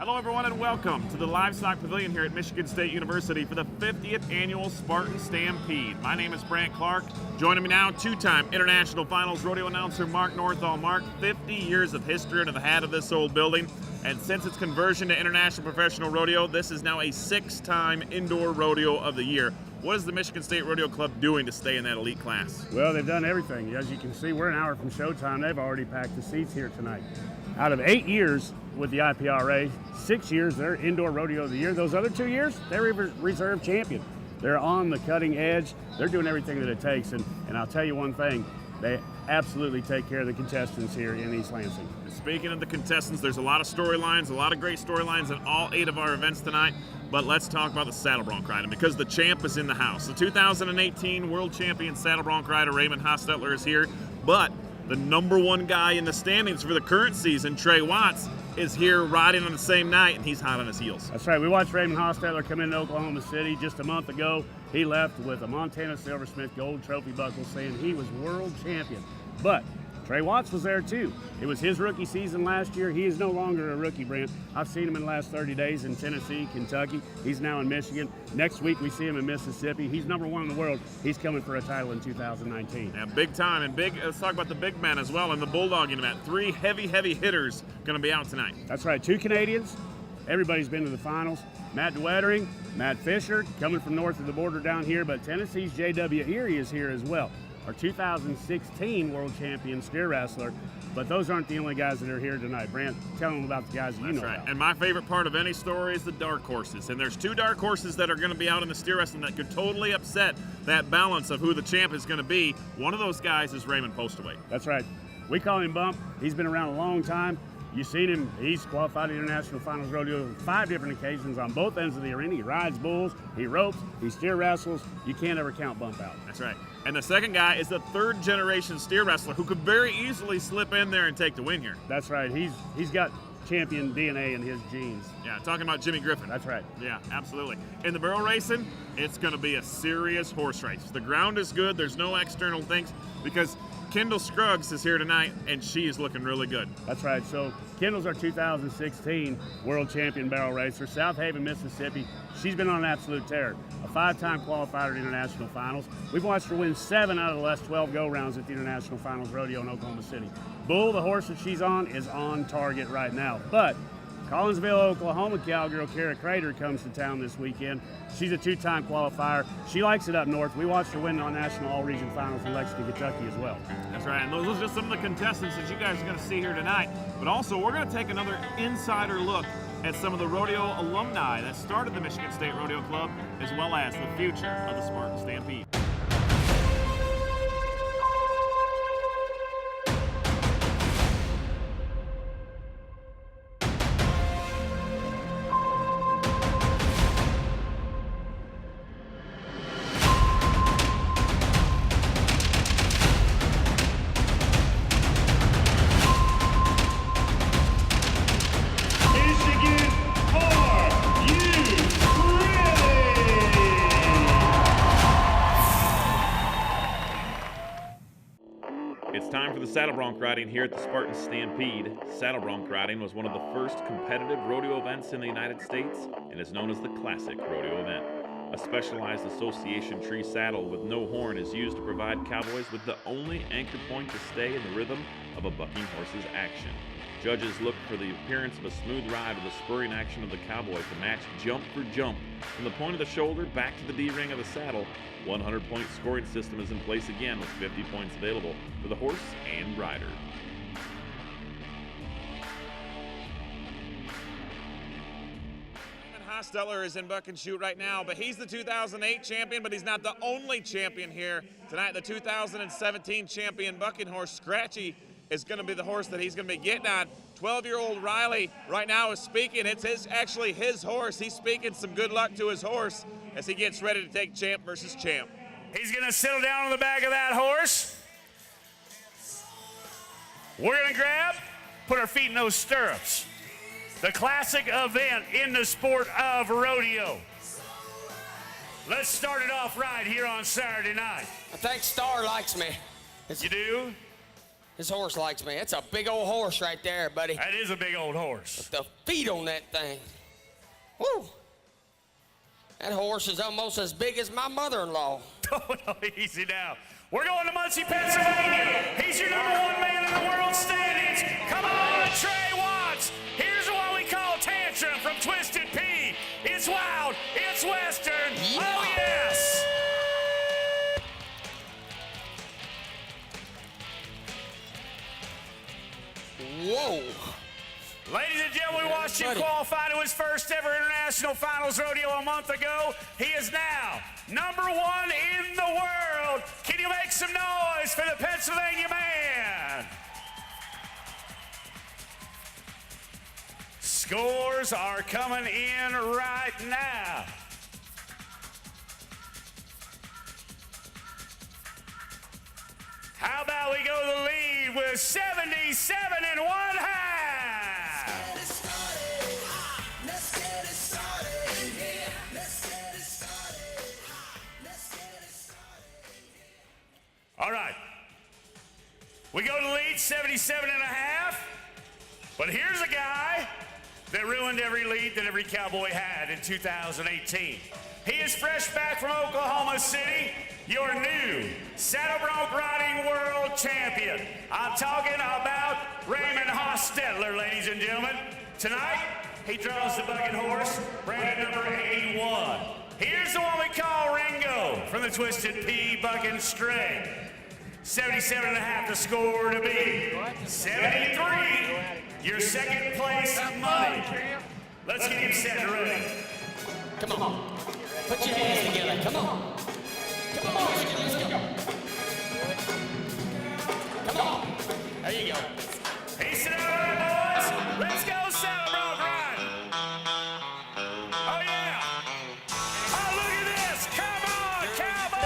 Hello everyone and welcome to the Livestock Pavilion here at Michigan State University for the 50th annual Spartan Stampede. My name is Brandt Clark. Joining me now, two-time International Finals rodeo announcer Mark Northall. Mark, 50 years of history under the hat of this old building, and since its conversion to International Professional Rodeo, this is now a 6-time Indoor Rodeo of the Year. What is the Michigan State Rodeo Club doing to stay in that elite class? Well, they've done everything. As you can see, we're an hour from showtime. They've already packed the seats here tonight. Out of 8 years with the IPRA, 6 years they're Indoor Rodeo of the Year. Those other 2 years, they're reserve champion. They're on the cutting edge. They're doing everything that it takes. And I'll tell you one thing, they absolutely take care of the contestants here in East Lansing. Speaking of the contestants, there's a lot of storylines, a lot of great storylines in all 8 of our events tonight. But let's talk about the saddle bronc riding because the champ is in the house. The 2018 world champion saddle bronc rider Raymond Hostetler is here, but the #1 guy in the standings for the current season, Trey Watts, is here riding on the same night, and he's hot on his heels. That's right. We watched Raymond Hostetler come into Oklahoma City just a month ago. He left with a Montana Silversmith Gold Trophy buckle saying he was world champion. But Trey Watts was there too. It was his rookie season last year. He is no longer a rookie, Brent. I've seen him in the last 30 days in Tennessee, Kentucky. He's now in Michigan. Next week we see him in Mississippi. He's #1 in the world. He's coming for a title in 2019. Yeah, big time. And let's talk about the big men as well in the bulldogging event. 3 heavy hitters going to be out tonight. That's right. 2 Canadians. Everybody's been to the finals. Matt DeWettering, Matt Fisher, coming from north of the border down here, but Tennessee's J.W. Erie is here as well. Our 2016 world champion steer wrestler, but those aren't the only guys that are here tonight. Brant, tell them about the guys that you know about. And my favorite part of any story is the dark horses. And there's 2 dark horses that are going to be out in the steer wrestling that could totally upset that balance of who the champ is going to be. One of those guys is Raymond Postaway. That's right. We call him Bump. He's been around a long time. You've seen him. He's qualified at International Finals Rodeo on 5 different occasions on both ends of the arena. He rides bulls, he ropes, he steer wrestles. You can't ever count Bump out. That's right. And the second guy is the 3rd-generation steer wrestler who could very easily slip in there and take the win here. That's right. He's got champion DNA in his genes. Yeah, talking about Jimmy Griffin. That's right. Yeah, absolutely. In the barrel racing, it's going to be a serious horse race. The ground is good. There's no external things because Kendall Scruggs is here tonight, and she is looking really good. That's right. So Kendall's our 2016 world champion barrel racer, South Haven, Mississippi. She's been on an absolute tear. A 5-time qualifier at International Finals. We've watched her win 7 out of the last 12 go-rounds at the International Finals Rodeo in Oklahoma City. Bull, the horse that she's on, is on target right now. But Collinsville, Oklahoma cowgirl Kara Crater comes to town this weekend. She's a 2-time qualifier. She likes it up north. We watched her win on National All-Region Finals in Lynskey, Kentucky as well. That's right, and those are just some of the contestants that you guys are going to see here tonight. But also, we're going to take another insider look at some of the rodeo alumni that started the Michigan State Rodeo Club, as well as the future of the Spartan Stampede. Saddle bronc riding here at the Spartan Stampede. Saddle bronc riding was one of the first competitive rodeo events in the United States and is known as the Classic Rodeo event. A specialized association tree saddle with no horn is used to provide cowboys with the only anchor point to stay in the rhythm of a bucking horse's action. Judges look for the appearance of a smooth ride with the spurring action of the cowboy to match jump for jump from the point of the shoulder back to the D-ring of the saddle. 100-point scoring system is in place again with 50 points available for the horse and rider. Hostetler is in buck and shoot right now, but he's the 2008 champion, but he's not the only champion here. Tonight, the 2017 champion bucking horse, Scratchy, is going to be the horse that he's going to be getting on. 12-year-old Riley right now is speaking. It's actually his horse. He's speaking some good luck to his horse as he gets ready to take champ versus champ. He's going to settle down on the back of that horse. We're going to grab, put our feet in those stirrups. The classic event in the sport of rodeo. Let's start it off right here on Saturday night. I think Star likes me. You do? This horse likes me. It's a big old horse right there, buddy. That is a big old horse. The feet on that thing. Woo! That horse is almost as big as my mother-in-law. Oh, no, easy now. We're going to Muncie, Pennsylvania. He's your number 1 man in the world standings. Come on, Trey Watts. Here's what we call Tantrum from Twisted P. It's wild. It's Western. Yeah. Oh, yes. Whoa. Ladies and gentlemen, we watched him qualify to his first ever International Finals rodeo a month ago. He is now number 1 in the world. Can you make some noise for the Pennsylvania man? Scores are coming in right now. How about we go to the lead with 77 1/2? All right. We go to the lead, 77 1/2. But here's a guy that ruined every lead that every cowboy had in 2018. He is fresh back from Oklahoma City, your new saddle bronc riding world champion. I'm talking about Raymond Hostetler, ladies and gentlemen. Tonight, he draws the bucking horse, branded number 81. Here's the one we call Ringo from the Twisted P bucking string. 77 1/2 the score to be. 73, your second place money. Let's get him set and ready. Come on. Put your hands together. Come on. Come on, let's go. Come on. There you go. He's set up, boys. Let's go, saddle bronc ride. Oh, yeah. Oh, look at this. Come on, cowboy.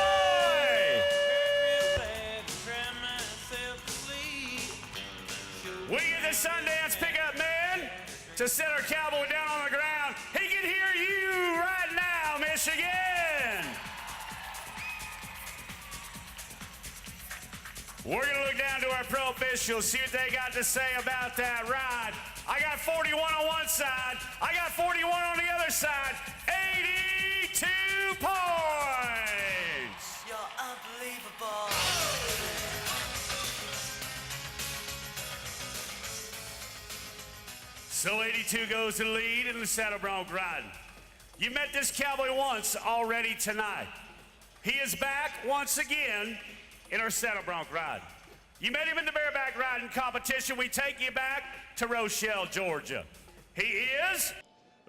We get the Sundance pickup man to set our cowboy down on the ground. He can hear you right now, Michigan. We're going to look down to our pro officials, see what they got to say about that ride. I got 41 on one side. I got 41 on the other side. 82 points. You're unbelievable. So 82 goes to the lead in the saddle bronc riding. You met this cowboy once already tonight. He is back once again in our saddle bronc ride. You met him in the bareback riding competition. We take you back to Rochelle, Georgia. He is...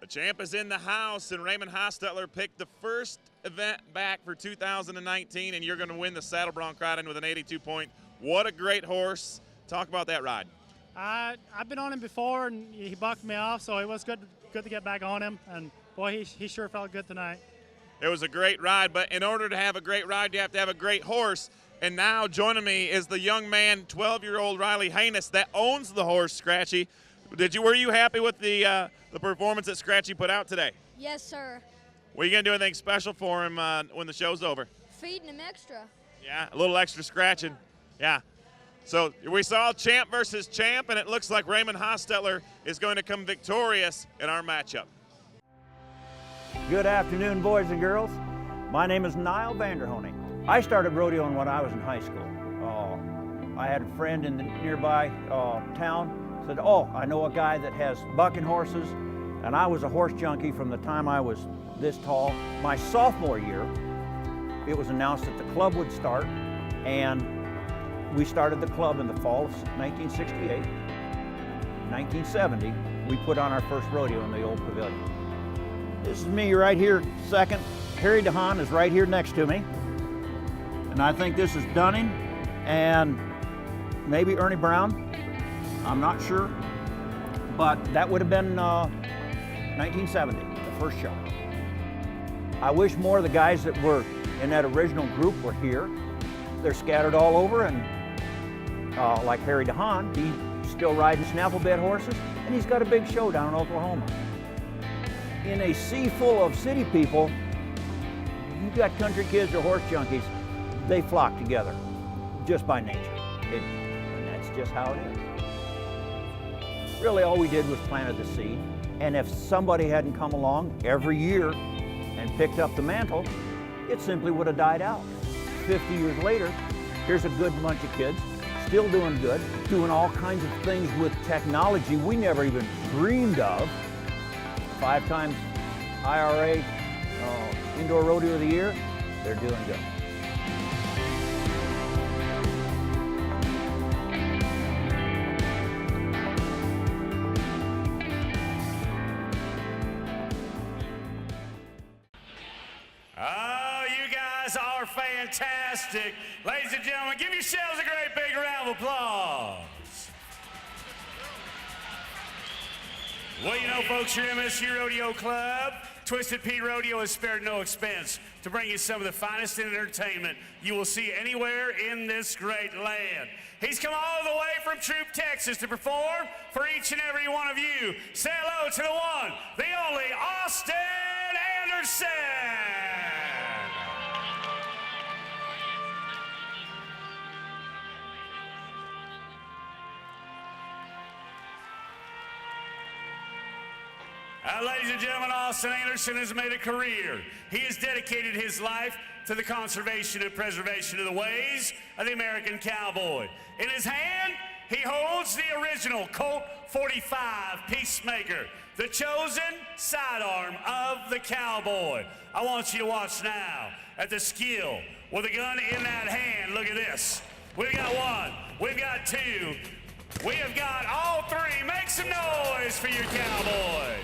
The champ is in the house, and Raymond Hostetler picked the first event back for 2019, and you're going to win the saddle bronc riding with an 82 point. What a great horse. Talk about that ride. I've been on him before, and he bucked me off, so it was good to get back on him, and boy, he sure felt good tonight. It was a great ride, but in order to have a great ride, you have to have a great horse. And now joining me is the young man, 12-year-old Riley Haynes, that owns the horse, Scratchy. Were you happy with the performance that Scratchy put out today? Yes, sir. Were you going to do anything special for him when the show's over? Feeding him extra. Yeah, a little extra scratching. Yeah. So we saw champ versus champ, and it looks like Raymond Hostetler is going to come victorious in our matchup. Good afternoon, boys and girls. My name is Niall Vanderhoning. I started rodeoing when I was in high school. I had a friend in the nearby town, said, oh, I know a guy that has bucking horses, and I was a horse junkie from the time I was this tall. My sophomore year, it was announced that the club would start, and we started the club in the fall of 1968. In 1970, we put on our first rodeo in the old pavilion. This is me right here, second. Harry DeHaan is right here next to me. And I think this is Dunning and maybe Ernie Brown. I'm not sure. But that would have been 1970, the first show. I wish more of the guys that were in that original group were here. They're scattered all over, and like Harry DeHaan, he's still riding snaffle bed horses, and he's got a big show down in Oklahoma. In a sea full of city people, you got country kids or horse junkies, they flock together just by nature. And that's just how it is. Really, all we did was planted the seed, and if somebody hadn't come along every year and picked up the mantle, it simply would have died out. 50 years later, here's a good bunch of kids, still doing good, doing all kinds of things with technology we never even dreamed of. 5 times IRA Indoor Rodeo of the Year, they're doing good. Oh, you guys are fantastic. Ladies and gentlemen, give yourselves a great big round of applause. Well, you know, folks, your MSU Rodeo Club, Twisted Pete Rodeo has spared no expense to bring you some of the finest in entertainment you will see anywhere in this great land. He's come all the way from Troop, Texas to perform for each and every one of you. Say hello to the one, the only Austin Anderson. Ladies and gentlemen, Austin Anderson has made a career. He has dedicated his life to the conservation and preservation of the ways of the American cowboy. In his hand, he holds the original Colt 45 Peacemaker, the chosen sidearm of the cowboy. I want you to watch now at the skill with a gun in that hand. Look at this. We've got 1, we've got 2, we have got all 3. Make some noise for your cowboy.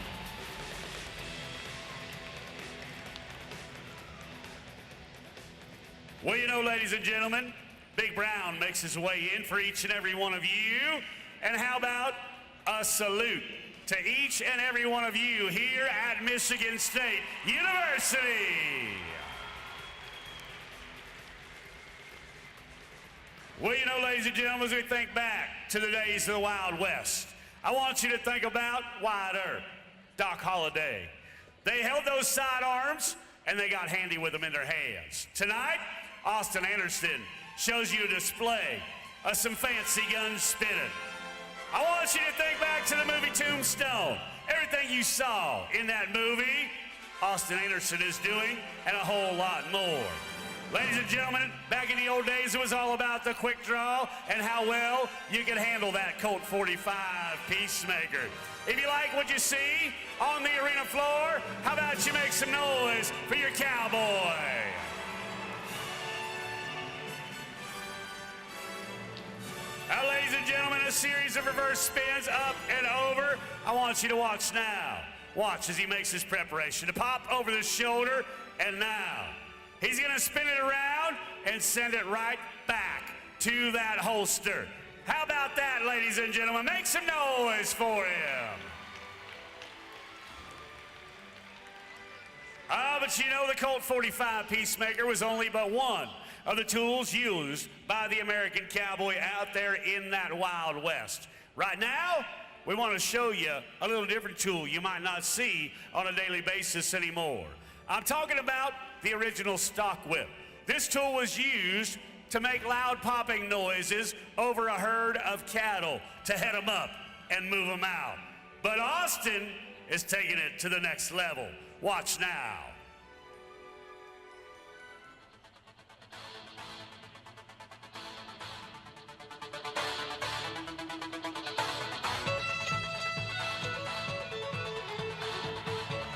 Well, you know, ladies and gentlemen, Big Brown makes his way in for each and every one of you. And how about a salute to each and every one of you here at Michigan State University. Well, you know, ladies and gentlemen, as we think back to the days of the Wild West, I want you to think about Wyatt Earp, Doc Holliday. They held those sidearms and they got handy with them in their hands. Tonight, Austin Anderson shows you a display of some fancy gun spitting. I want you to think back to the movie Tombstone. Everything you saw in that movie, Austin Anderson is doing, and a whole lot more. Ladies and gentlemen, back in the old days, it was all about the quick draw and how well you could handle that Colt 45 Peacemaker. If you like what you see on the arena floor, how about you make some noise for your cowboy? Now, ladies and gentlemen, a series of reverse spins up and over. I want you to watch now. Watch as he makes his preparation to pop over the shoulder, and now he's gonna spin it around and send it right back to that holster. How about that, ladies and gentlemen? Make some noise for him. But you know, the Colt 45 Peacemaker was only but one of the tools used by the American cowboy out there in that Wild West. Right now, we want to show you a little different tool you might not see on a daily basis anymore. I'm talking about the original stock whip. This tool was used to make loud popping noises over a herd of cattle to head them up and move them out. But Austin is taking it to the next level. Watch now.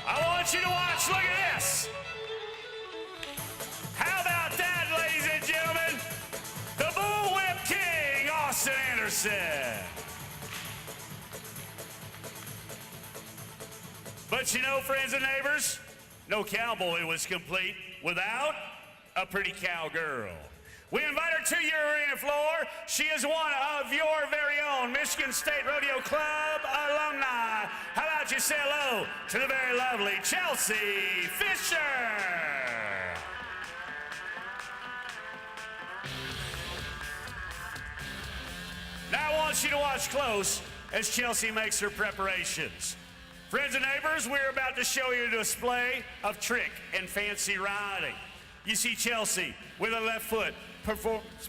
I want you to watch, look at this. How about that, ladies and gentlemen? The Bullwhip King, Austin Anderson. But you know, friends and neighbors, no cowboy was complete without a pretty cowgirl. We invite her to your arena floor. She is one of your very own Michigan State Rodeo Club alumni. How about you say hello to the very lovely Chelsea Fisher? Now I want you to watch close as Chelsea makes her preparations. Friends and neighbors, we're about to show you a display of trick and fancy riding. you see Chelsie with a left foot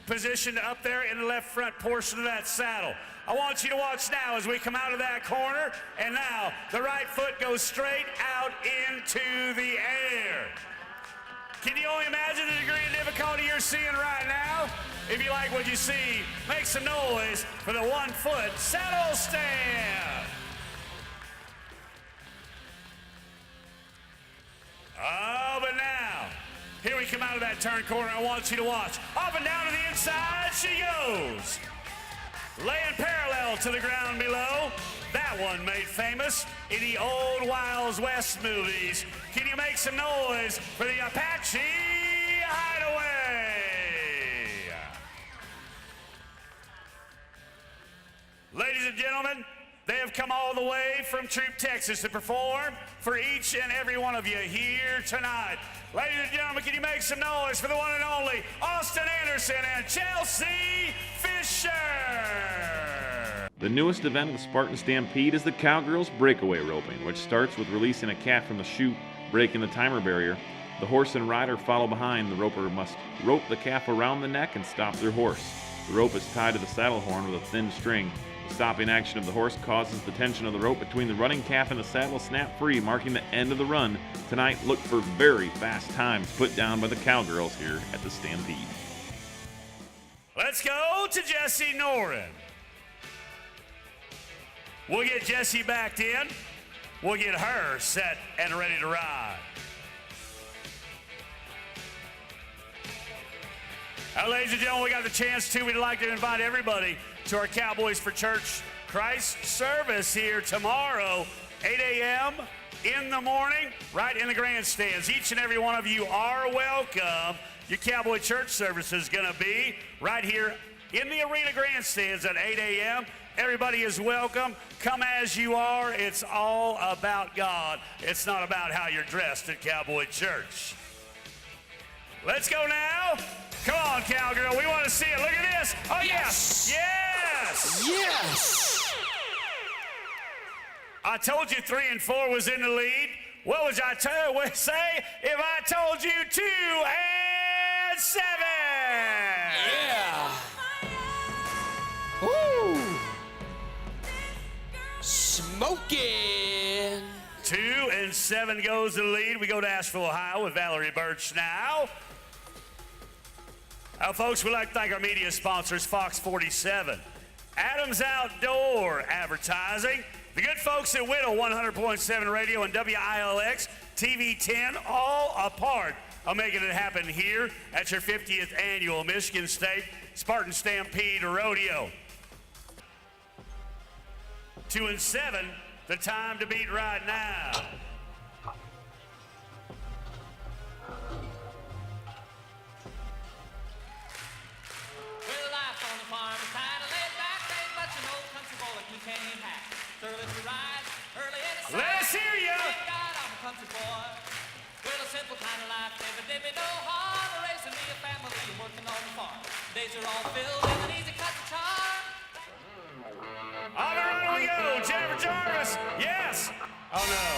positioned up there in the left front portion of that saddle. I want you to watch now as we come out of that corner, and now the right foot goes straight out into the air. Can you only imagine the degree of difficulty you're seeing right now? If you like what you see, make some noise for the 1 foot saddle stand. Oh, but now, here we come out of that turn corner. I want you to watch. Up and down to the inside she goes. Laying parallel to the ground below. That one made famous in the old Wild West movies. Can you make some noise for the Apache Hideaway? Ladies and gentlemen, they have come all the way from Troop, Texas to perform for each and every one of you here tonight. Ladies and gentlemen, can you make some noise for the one and only Austin Anderson and Chelsie Fisher? The newest event of the Spartan Stampede is the Cowgirls breakaway roping, which starts with releasing a calf from the chute, breaking the timer barrier. The horse and rider follow behind. The roper must rope the calf around the neck and stop their horse. The rope is tied to the saddle horn with a thin string. The stopping action of the horse causes the tension of the rope between the running calf and the saddle to snap free, marking the end of the run. Tonight, look for very fast times put down by the Cowgirls here at the Stampede. Let's go to Jessie Noren. We'll get Jessie backed in. We'll get her set and ready to ride. Now, ladies and gentlemen, we got the chance to. We'd like to invite everybody to our Cowboys for Church Christ service here tomorrow, 8 a.m. in the morning, right in the grandstands. Each and every one of you are welcome. Your Cowboy Church service is going to be right here in the arena grandstands at 8 a.m. Everybody is welcome. Come as you are. It's all about God. It's not about how you're dressed at Cowboy Church. Let's go now. Come on, Cowgirl. We want to see it. Look at this. Oh, yes. Yes. Yes! I told you 3 and 4 was in the lead. What would I say if I told you 2 and 7? Yeah! Woo! Smoking! 2 and 7 goes to the lead. We go to Asheville, Ohio with Valerie Birch now. Folks, we'd like to thank our media sponsors, Fox 47, Adams Outdoor Advertising, the good folks at Whittle 100.7 Radio and WILX TV 10, all a part of making it happen here at your 50th annual Michigan State Spartan Stampede Rodeo. 2 and 7, the time to beat right now. Well, life on the farm is kind of laid back. Ain't much an old country boy like me can't hack. Early to rise, early in the sun. Let us hear ya! Thank God I'm a country boy. Well, a simple kind of life, never did me no harm. Raising me a family and working on the farm. Days are all filled with an easy cut to charm. On the run we go, Jennifer Jarvis. Yes. Oh, no,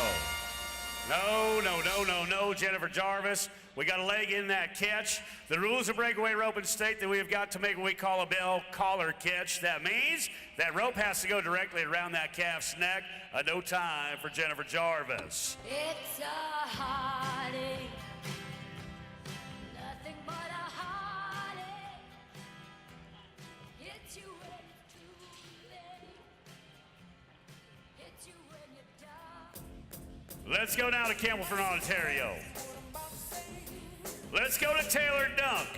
Jennifer Jarvis. We got a leg in that catch. The rules of breakaway roping state that we have got to make what we call a bell collar catch. That means that rope has to go directly around that calf's neck. No time for Jennifer Jarvis. It's a heartache, nothing but a heartache. Hits you when it's too late, hits you when you're done. Let's go now to Campbellford, Ontario. Let's go to Taylor Dunk.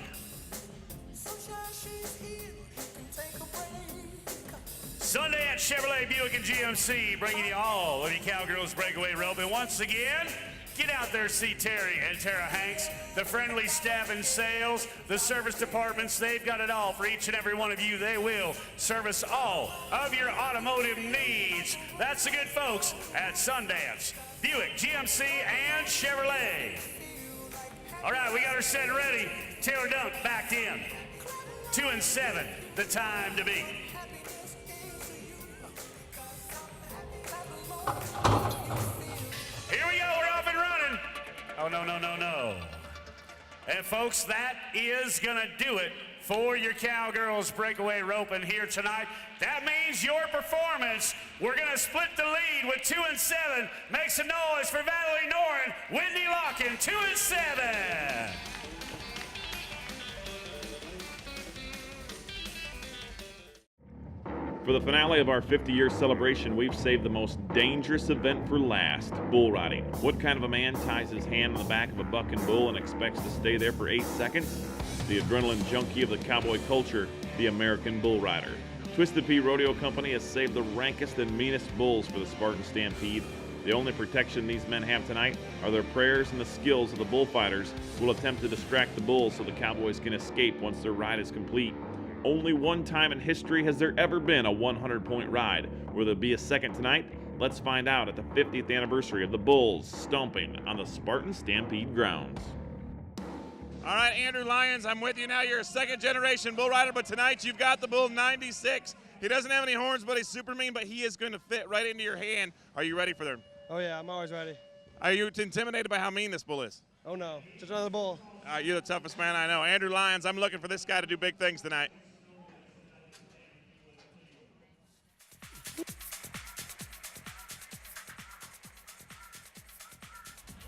Sunday at Chevrolet Buick and GMC, bringing you all of your Cowgirls breakaway rope. And once again, get out there, see Terry and Tara Hanks, the friendly staff in sales, the service departments. They've got it all for each and every one of you. They will service all of your automotive needs. That's the good folks at Sundance, Buick, GMC, and Chevrolet. All right, we got her set and ready. Taylor Dunk backed in. 2 and 7, the time to beat. Here we go, we're off and running. Oh, no. And folks, that is gonna do it for your Cowgirls breakaway roping here tonight. That means your performance. We're gonna split the lead with 2 and 7. Make some noise for Valerie Noren, Whitney Locken, 2 and 7. For the finale of our 50-year celebration, we've saved the most dangerous event for last, bull riding. What kind of a man ties his hand on the back of a bucking bull and expects to stay there for 8 seconds? The adrenaline junkie of the cowboy culture, the American bull rider. Twisted Pea Rodeo Company has saved the rankest and meanest bulls for the Spartan Stampede. The only protection these men have tonight are their prayers and the skills of the bullfighters who will attempt to distract the bulls so the cowboys can escape once their ride is complete. Only one time in history has there ever been a 100-point ride. Will there be a second tonight? Let's find out at the 50th anniversary of the Bulls stomping on the Spartan Stampede grounds. All right, Andrew Lyons, I'm with you now. You're a second-generation bull rider, but tonight you've got the bull 96. He doesn't have any horns, but he's super mean, but he is going to fit right into your hand. Are you ready for them? Oh, yeah, I'm always ready. Are you intimidated by how mean this bull is? Oh, no, just another bull. You're the toughest man I know. Andrew Lyons, I'm looking for this guy to do big things tonight.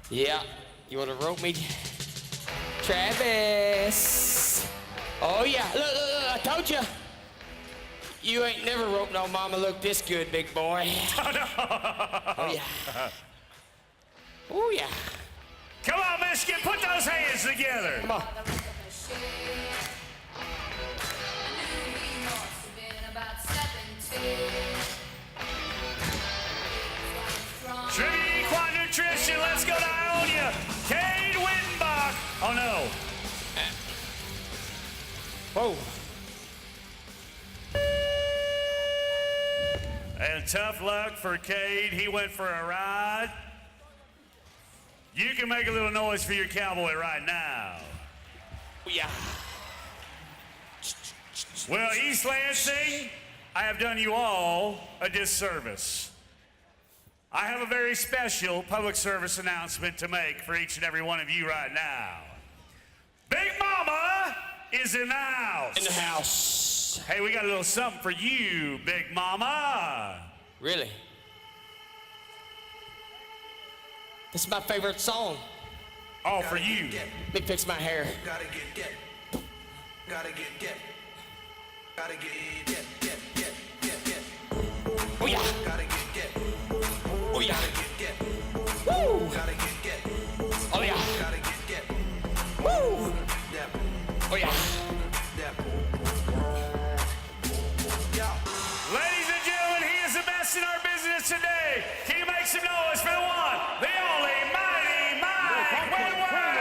Yeah, you want to rope me? Travis. Oh, yeah. Look, I told you. You ain't never roped no mama look this good, big boy. Oh, no. Oh, yeah. Oh, yeah. Come on, Michigan, put those hands together. Come on. Trivia Equine Nutrition, let's go to Ionia. Cade Wittenbach. Oh, no. Whoa. And tough luck for Cade. He went for a ride. You can make a little noise for your cowboy right now. Yeah. Well, East Lansing, I have done you all a disservice. I have a very special public service announcement to make for each and every one of you right now. Big Mama is in the house. In the house. Hey, we got a little something for you, Big Mama. Really? This is my favorite song. All for you. Let me fix my hair. Gotta get. Gotta get. Gotta get. Oh, yeah. Gotta get. Oh, yeah. Get. Woo. Gotta get. Oh, yeah. Gotta get. Woo. Dep. Oh, yeah. Ladies and gentlemen, he is the best in our business today. Can you make some noise for the one, the only, mighty Mike Wentworth?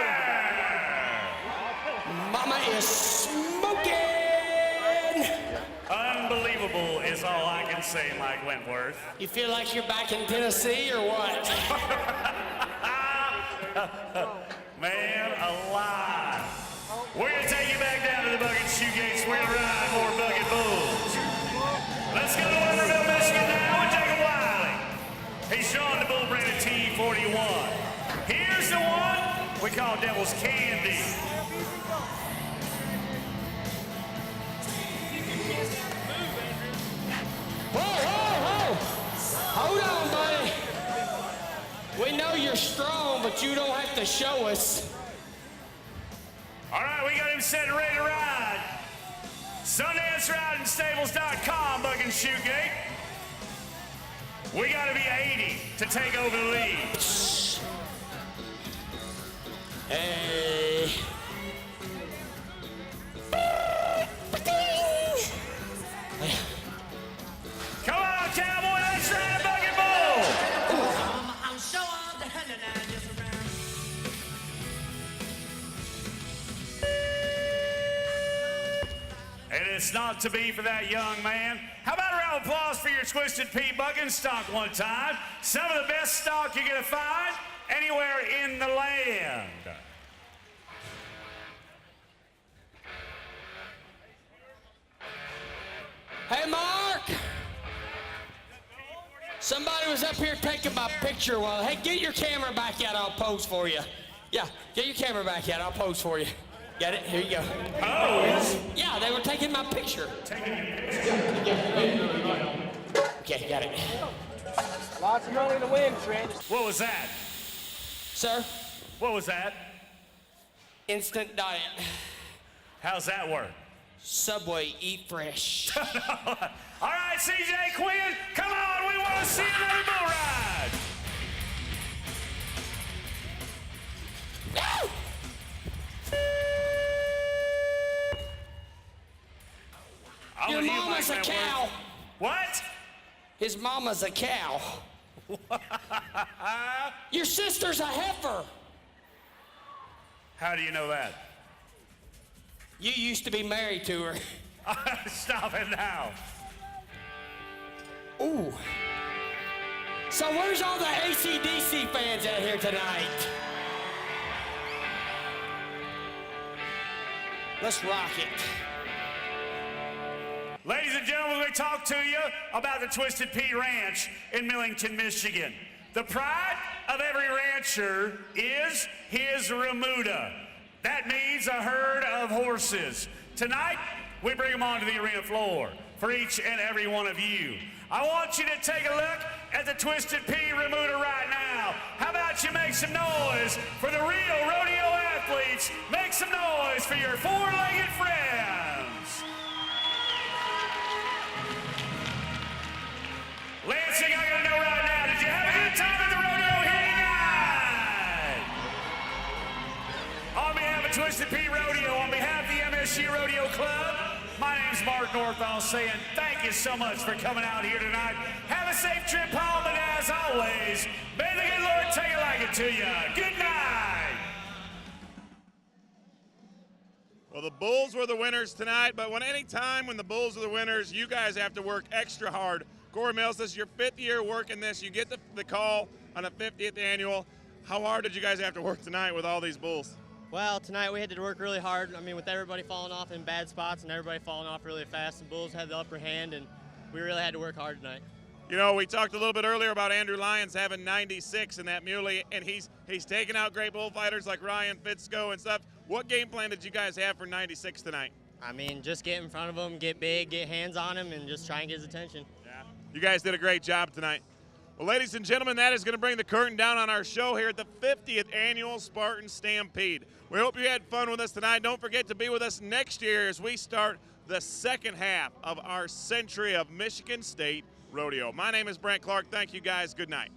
Mama is smoking. Unbelievable is all I can say, Mike Wentworth. You feel like you're back in Tennessee or what? Man alive. We're going to take you back down to the Bucket Shoe Gates. We're going to ride more Bucket Bulls. Let's go to Weatherville, Michigan now with Jacob Wiley. He's showing the bull branded T41. Here's the one we call Devil's Candy. Whoa. Hold on, buddy. We know you're strong, but you don't have to show us. All right, we got him set and ready to ride. SundanceRidingStables.com, Buck and Shoegate. We got to be 80 to take over the lead. Hey. Come on, cowboy, let's ride a Bucket Bull. And it's not to be for that young man. How about a round of applause for your Twisted Pea bucking stock one time? Some of the best stock you're gonna find anywhere in the land. Hey, Mark! Somebody was up here taking my picture while. Hey, get your camera back out, I'll pose for you. Yeah, get your camera back out. I'll pose for you. Got it? Here you go. Pose? Yeah, they were taking my picture. Okay, got it. Lots of money to win, Trent. What was that? Sir? What was that? Instant diet. How's that work? Subway, eat fresh. All right, CJ Quinn, come on, we want to see another bull ride. No! Your mama's a cow. What? His mama's a cow. Your sister's a heifer. How do you know that? You used to be married to her. Stop it now. Ooh. So where's all the AC/DC fans out here tonight? Let's rock it. Ladies and gentlemen, we talk to you about the Twisted Pea Ranch in Millington, Michigan. The pride of every rancher is his remuda. That means a herd of horses. Tonight, we bring them onto the arena floor for each and every one of you. I want you to take a look at the Twisted Pea remuda right now. How about you make some noise for the real rodeo athletes? Make some noise for your four-legged friends. Lynskey, I gotta know right now, did you have a good time at the rodeo here tonight? On behalf of Twisted Pea Rodeo, on behalf of the MSU Rodeo Club, my name's Northall saying thank you so much for coming out here tonight. Have a safe trip home, and as always, may the good Lord take it like it to you. Good night. Well, the Bulls were the winners tonight, but any time when the Bulls are the winners, you guys have to work extra hard. Corey Mills, this is your 5th year working this. You get the call on the 50th annual. How hard did you guys have to work tonight with all these Bulls? Well, tonight we had to work really hard. I mean, with everybody falling off in bad spots and everybody falling off really fast, the Bulls had the upper hand, and we really had to work hard tonight. You know, we talked a little bit earlier about Andrew Lyons having 96 in that muley, and he's taken out great bullfighters like Ryan Fitzko and stuff. What game plan did you guys have for 96 tonight? I mean, just get in front of him, get big, get hands on him, and just try and get his attention. Yeah. You guys did a great job tonight. Well, ladies and gentlemen, that is going to bring the curtain down on our show here at the 50th Annual Spartan Stampede. We hope you had fun with us tonight. Don't forget to be with us next year as we start the second half of our century of Michigan State Rodeo. My name is Brent Clark. Thank you guys. Good night.